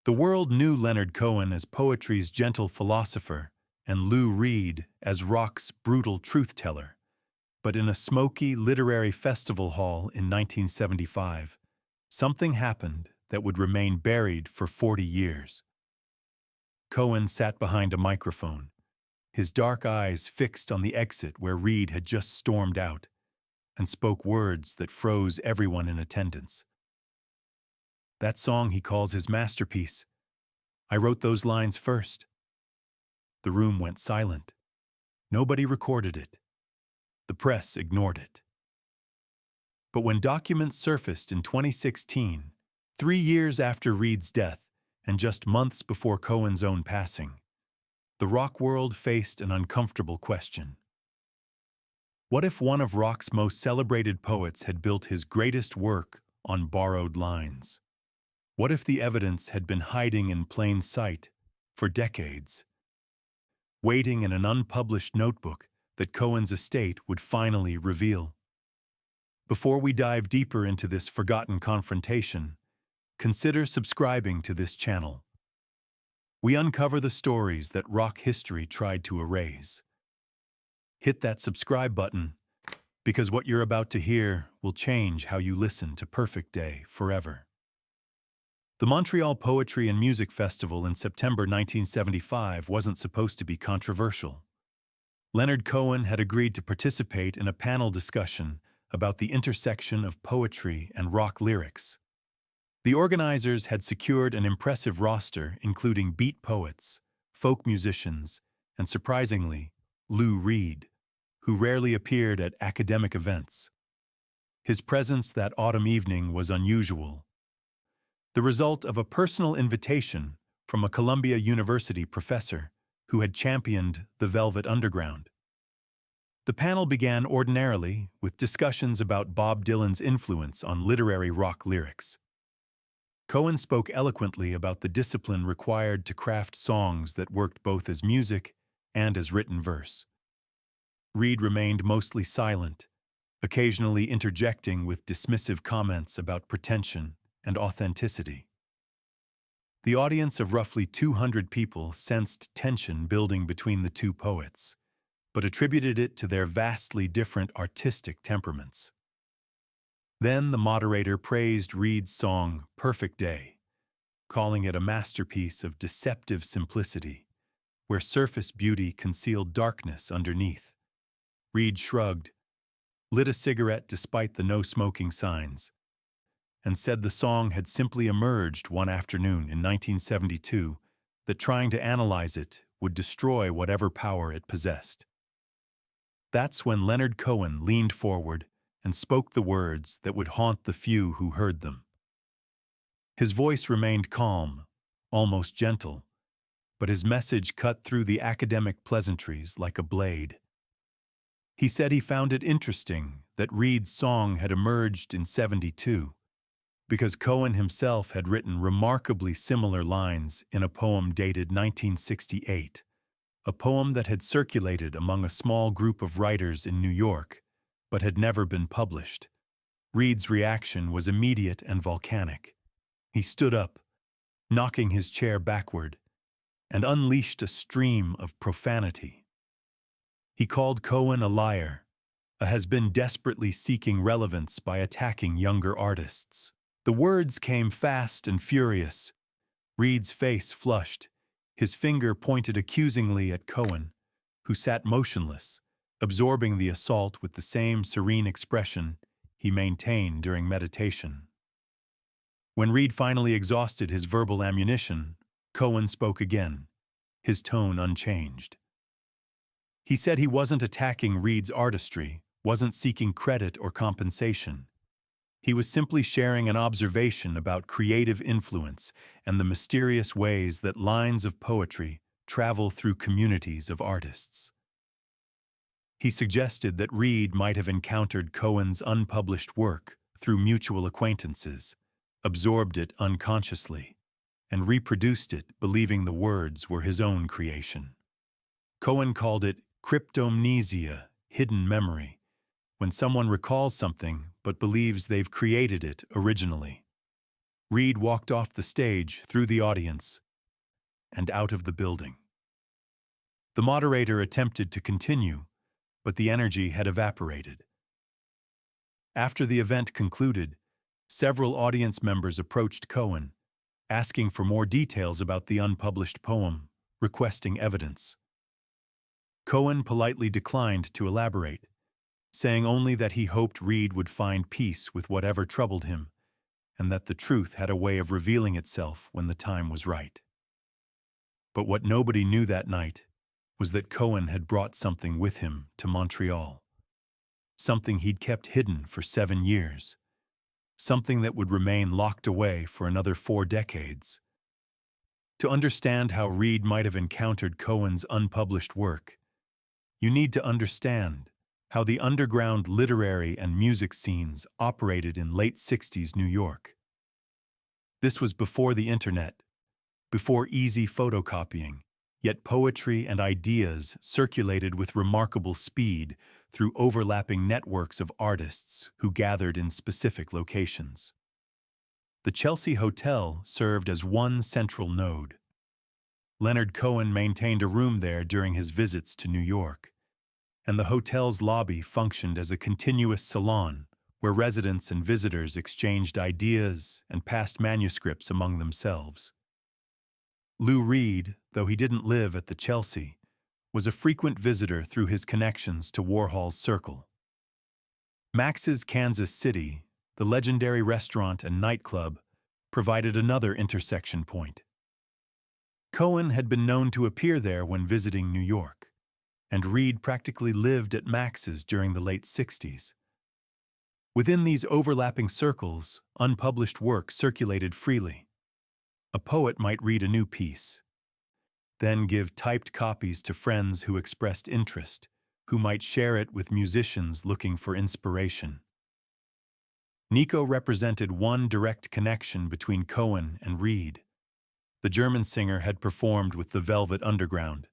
The world knew Leonard Cohen as poetry's gentle philosopher and Lou Reed as rock's brutal truth-teller. But in a smoky literary festival hall in 1975, something happened that would remain buried for 40 years. Cohen sat behind a microphone, his dark eyes fixed on the exit where Reed had just stormed out, and spoke words that froze everyone in attendance. That song he calls his masterpiece. I wrote those lines first. The room went silent. Nobody recorded it. The press ignored it. But when documents surfaced in 2016, 3 years after Reed's death and just months before Cohen's own passing, the rock world faced an uncomfortable question. What if one of rock's most celebrated poets had built his greatest work on borrowed lines? What if the evidence had been hiding in plain sight for decades, waiting in an unpublished notebook that Cohen's estate would finally reveal? Before we dive deeper into this forgotten confrontation, consider subscribing to this channel. We uncover the stories that rock history tried to erase. Hit that subscribe button, because what you're about to hear will change how you listen to Perfect Day forever. The Montreal Poetry and Music Festival in September 1975 wasn't supposed to be controversial. Leonard Cohen had agreed to participate in a panel discussion about the intersection of poetry and rock lyrics. The organizers had secured an impressive roster including beat poets, folk musicians, and surprisingly, Lou Reed, who rarely appeared at academic events. His presence that autumn evening was unusual, the result of a personal invitation from a Columbia University professor who had championed the Velvet Underground. The panel began ordinarily with discussions about Bob Dylan's influence on literary rock lyrics. Cohen spoke eloquently about the discipline required to craft songs that worked both as music and as written verse. Reed remained mostly silent, occasionally interjecting with dismissive comments about pretension and authenticity. The audience of roughly 200 people sensed tension building between the two poets, but attributed it to their vastly different artistic temperaments. Then the moderator praised Reed's song Perfect Day, calling it a masterpiece of deceptive simplicity, where surface beauty concealed darkness underneath. Reed shrugged, lit a cigarette despite the no-smoking signs, and said the song had simply emerged one afternoon in 1972, that trying to analyze it would destroy whatever power it possessed. That's when Leonard Cohen leaned forward and spoke the words that would haunt the few who heard them. His voice remained calm, almost gentle, but his message cut through the academic pleasantries like a blade. He said he found it interesting that Reed's song had emerged in '72, because Cohen himself had written remarkably similar lines in a poem dated 1968, a poem that had circulated among a small group of writers in New York, but had never been published. Reed's reaction was immediate and volcanic. He stood up, knocking his chair backward, and unleashed a stream of profanity. He called Cohen a liar, has been desperately seeking relevance by attacking younger artists. The words came fast and furious. Reed's face flushed, his finger pointed accusingly at Cohen, who sat motionless, absorbing the assault with the same serene expression he maintained during meditation. When Reed finally exhausted his verbal ammunition, Cohen spoke again, his tone unchanged. He said he wasn't attacking Reed's artistry, wasn't seeking credit or compensation. He was simply sharing an observation about creative influence and the mysterious ways that lines of poetry travel through communities of artists. He suggested that Reed might have encountered Cohen's unpublished work through mutual acquaintances, absorbed it unconsciously, and reproduced it believing the words were his own creation. Cohen called it cryptomnesia, hidden memory, when someone recalls something but believes they've created it originally. Reed walked off the stage, through the audience, and out of the building. The moderator attempted to continue, but the energy had evaporated. After the event concluded, several audience members approached Cohen, asking for more details about the unpublished poem, requesting evidence. Cohen politely declined to elaborate, saying only that he hoped Reed would find peace with whatever troubled him, and that the truth had a way of revealing itself when the time was right. But what nobody knew that night was that Cohen had brought something with him to Montreal, something he'd kept hidden for 7 years, something that would remain locked away for another 4 decades. To understand how Reed might have encountered Cohen's unpublished work, you need to understand how the underground literary and music scenes operated in late 60s New York. This was before the internet, before easy photocopying, yet poetry and ideas circulated with remarkable speed through overlapping networks of artists who gathered in specific locations. The Chelsea Hotel served as one central node. Leonard Cohen maintained a room there during his visits to New York, and the hotel's lobby functioned as a continuous salon where residents and visitors exchanged ideas and passed manuscripts among themselves. Lou Reed, though he didn't live at the Chelsea, was a frequent visitor through his connections to Warhol's circle. Max's Kansas City, the legendary restaurant and nightclub, provided another intersection point. Cohen had been known to appear there when visiting New York, and Reed practically lived at Max's during the late 60s. Within these overlapping circles, unpublished work circulated freely. A poet might read a new piece, then give typed copies to friends who expressed interest, who might share it with musicians looking for inspiration. Nico represented one direct connection between Cohen and Reed. The German singer had performed with the Velvet Underground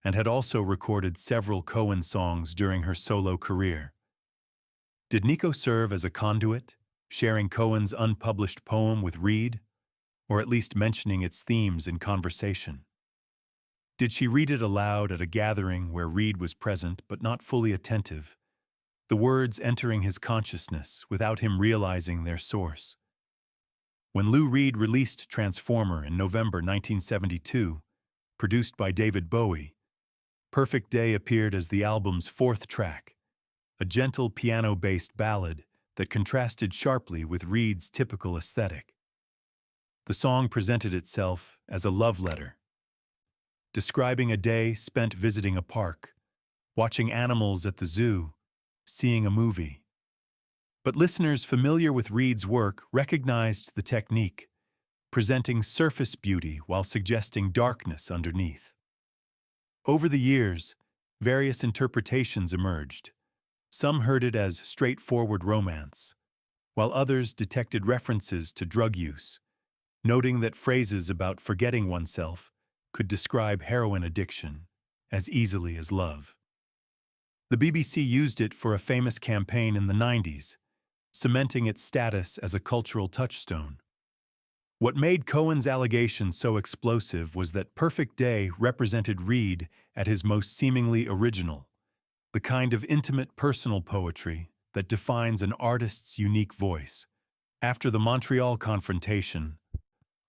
and had also recorded several Cohen songs during her solo career. Did Nico serve as a conduit, sharing Cohen's unpublished poem with Reed, or at least mentioning its themes in conversation? Did she read it aloud at a gathering where Reed was present but not fully attentive, the words entering his consciousness without him realizing their source? When Lou Reed released Transformer in November 1972, produced by David Bowie, Perfect Day appeared as the album's 4th track, a gentle piano-based ballad that contrasted sharply with Reed's typical aesthetic. The song presented itself as a love letter, describing a day spent visiting a park, watching animals at the zoo, seeing a movie. But listeners familiar with Reed's work recognized the technique, presenting surface beauty while suggesting darkness underneath. Over the years, various interpretations emerged. Some heard it as straightforward romance, while others detected references to drug use, noting that phrases about forgetting oneself could describe heroin addiction as easily as love. The BBC used it for a famous campaign in the 90s, cementing its status as a cultural touchstone. What made Cohen's allegation so explosive was that Perfect Day represented Reed at his most seemingly original, the kind of intimate personal poetry that defines an artist's unique voice. After the Montreal confrontation,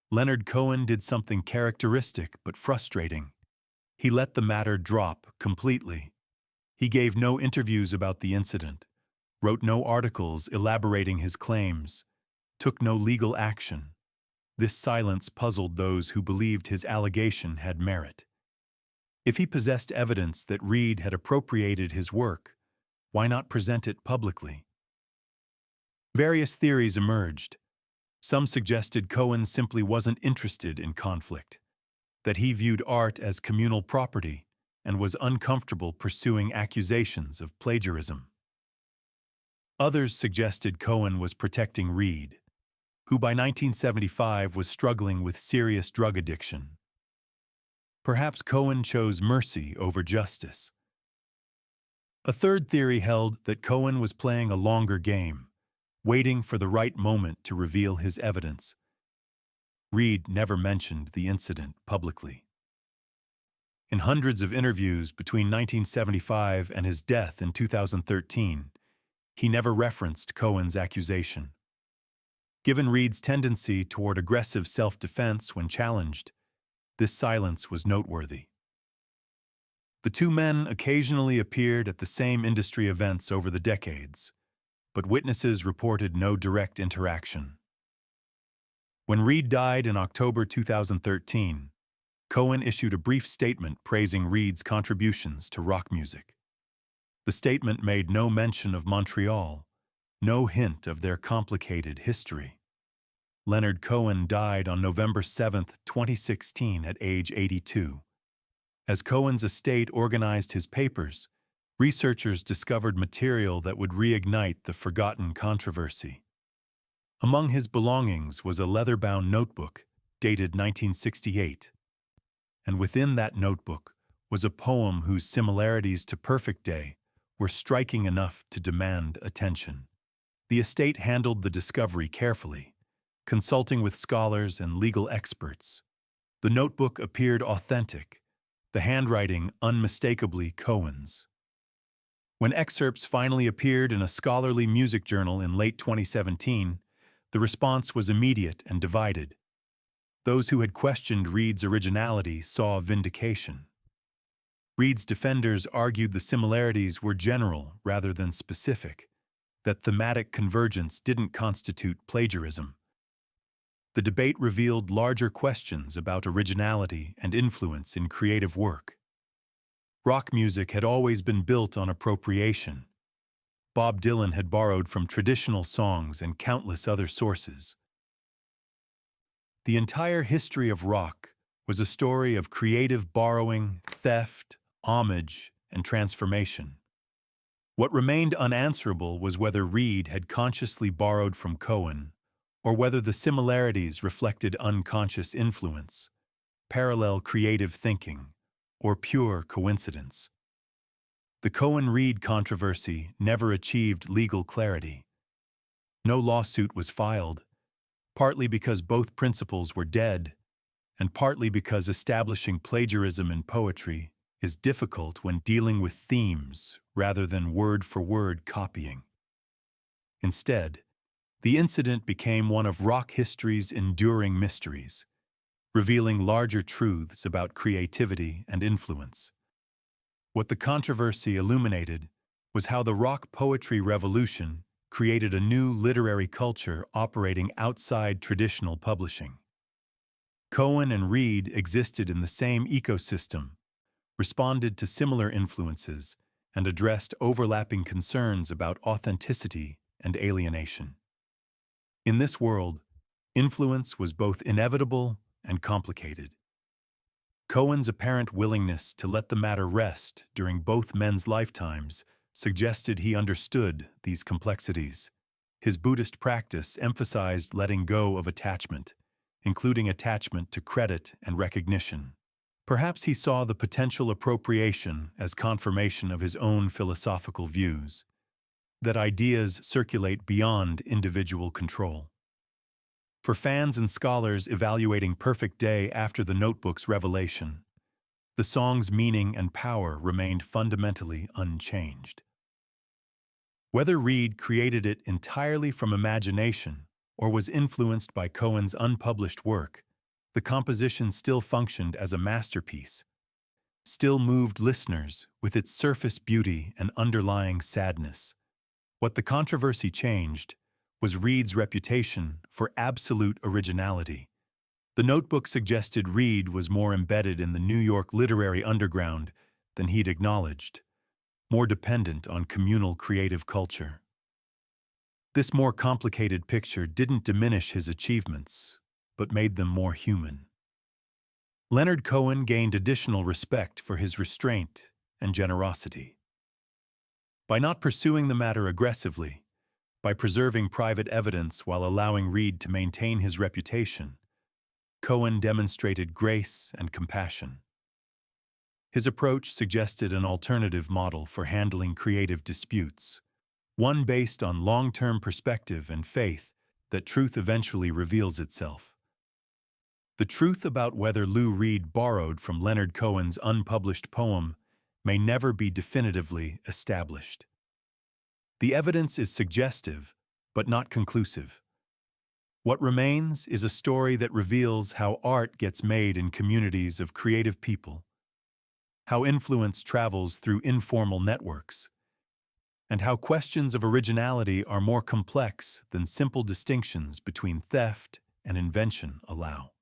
Leonard Cohen did something characteristic but frustrating. He let the matter drop completely. He gave no interviews about the incident, wrote no articles elaborating his claims, took no legal action. This silence puzzled those who believed his allegation had merit. If he possessed evidence that Reed had appropriated his work, why not present it publicly? Various theories emerged. Some suggested Cohen simply wasn't interested in conflict, that he viewed art as communal property and was uncomfortable pursuing accusations of plagiarism. Others suggested Cohen was protecting Reed, who by 1975 was struggling with serious drug addiction. Perhaps Cohen chose mercy over justice. A third theory held that Cohen was playing a longer game, waiting for the right moment to reveal his evidence, Reed never mentioned the incident publicly. In hundreds of interviews between 1975 and his death in 2013, he never referenced Cohen's accusation. Given Reed's tendency toward aggressive self-defense when challenged, this silence was noteworthy. The two men occasionally appeared at the same industry events over the decades, but witnesses reported no direct interaction. When Reed died in October 2013, Cohen issued a brief statement praising Reed's contributions to rock music. The statement made no mention of Montreal, no hint of their complicated history. Leonard Cohen died on November 7, 2016, at age 82. As Cohen's estate organized his papers, researchers discovered material that would reignite the forgotten controversy. Among his belongings was a leather-bound notebook dated 1968, and within that notebook was a poem whose similarities to Perfect Day were striking enough to demand attention. The estate handled the discovery carefully, consulting with scholars and legal experts. The notebook appeared authentic, the handwriting unmistakably Cohen's. When excerpts finally appeared in a scholarly music journal in late 2017, the response was immediate and divided. Those who had questioned Reed's originality saw vindication. Reed's defenders argued the similarities were general rather than specific, that thematic convergence didn't constitute plagiarism. The debate revealed larger questions about originality and influence in creative work. Rock music had always been built on appropriation. Bob Dylan had borrowed from traditional songs and countless other sources. The entire history of rock was a story of creative borrowing, theft, homage, and transformation. What remained unanswerable was whether Reed had consciously borrowed from Cohen, or whether the similarities reflected unconscious influence, parallel creative thinking, or pure coincidence. The Cohen-Reed controversy never achieved legal clarity. No lawsuit was filed, partly because both principles were dead, and partly because establishing plagiarism in poetry is difficult when dealing with themes rather than word-for-word copying. Instead, the incident became one of rock history's enduring mysteries, revealing larger truths about creativity and influence. What the controversy illuminated was how the rock poetry revolution created a new literary culture operating outside traditional publishing. Cohen and Reed existed in the same ecosystem, responded to similar influences, and addressed overlapping concerns about authenticity and alienation. In this world, influence was both inevitable and complicated. Cohen's apparent willingness to let the matter rest during both men's lifetimes suggested he understood these complexities. His Buddhist practice emphasized letting go of attachment, including attachment to credit and recognition. Perhaps he saw the potential appropriation as confirmation of his own philosophical views, that ideas circulate beyond individual control. For fans and scholars evaluating Perfect Day after the notebook's revelation, the song's meaning and power remained fundamentally unchanged. Whether Reed created it entirely from imagination or was influenced by Cohen's unpublished work, the composition still functioned as a masterpiece, still moved listeners with its surface beauty and underlying sadness. What the controversy changed was Reed's reputation for absolute originality. The notebook suggested Reed was more embedded in the New York literary underground than he'd acknowledged, more dependent on communal creative culture. This more complicated picture didn't diminish his achievements, but made them more human. Leonard Cohen gained additional respect for his restraint and generosity. By not pursuing the matter aggressively, by preserving private evidence while allowing Reed to maintain his reputation, Cohen demonstrated grace and compassion. His approach suggested an alternative model for handling creative disputes, one based on long-term perspective and faith that truth eventually reveals itself. The truth about whether Lou Reed borrowed from Leonard Cohen's unpublished poem may never be definitively established. The evidence is suggestive, but not conclusive. What remains is a story that reveals how art gets made in communities of creative people, how influence travels through informal networks, and how questions of originality are more complex than simple distinctions between theft and invention allow.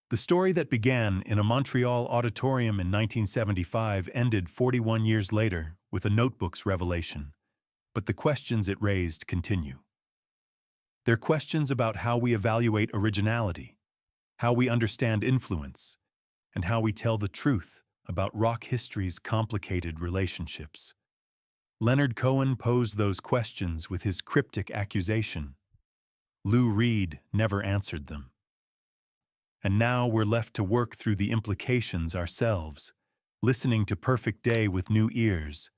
The story that began in a Montreal auditorium in 1975 ended 41 years later with a notebook's revelation, but the questions it raised continue. They're questions about how we evaluate originality, how we understand influence, and how we tell the truth about rock history's complicated relationships. Leonard Cohen posed those questions with his cryptic accusation. Lou Reed never answered them. And now we're left to work through the implications ourselves, listening to Perfect Day with new ears,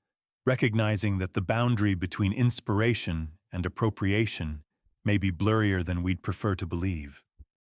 recognizing that the boundary between inspiration and appropriation may be blurrier than we'd prefer to believe.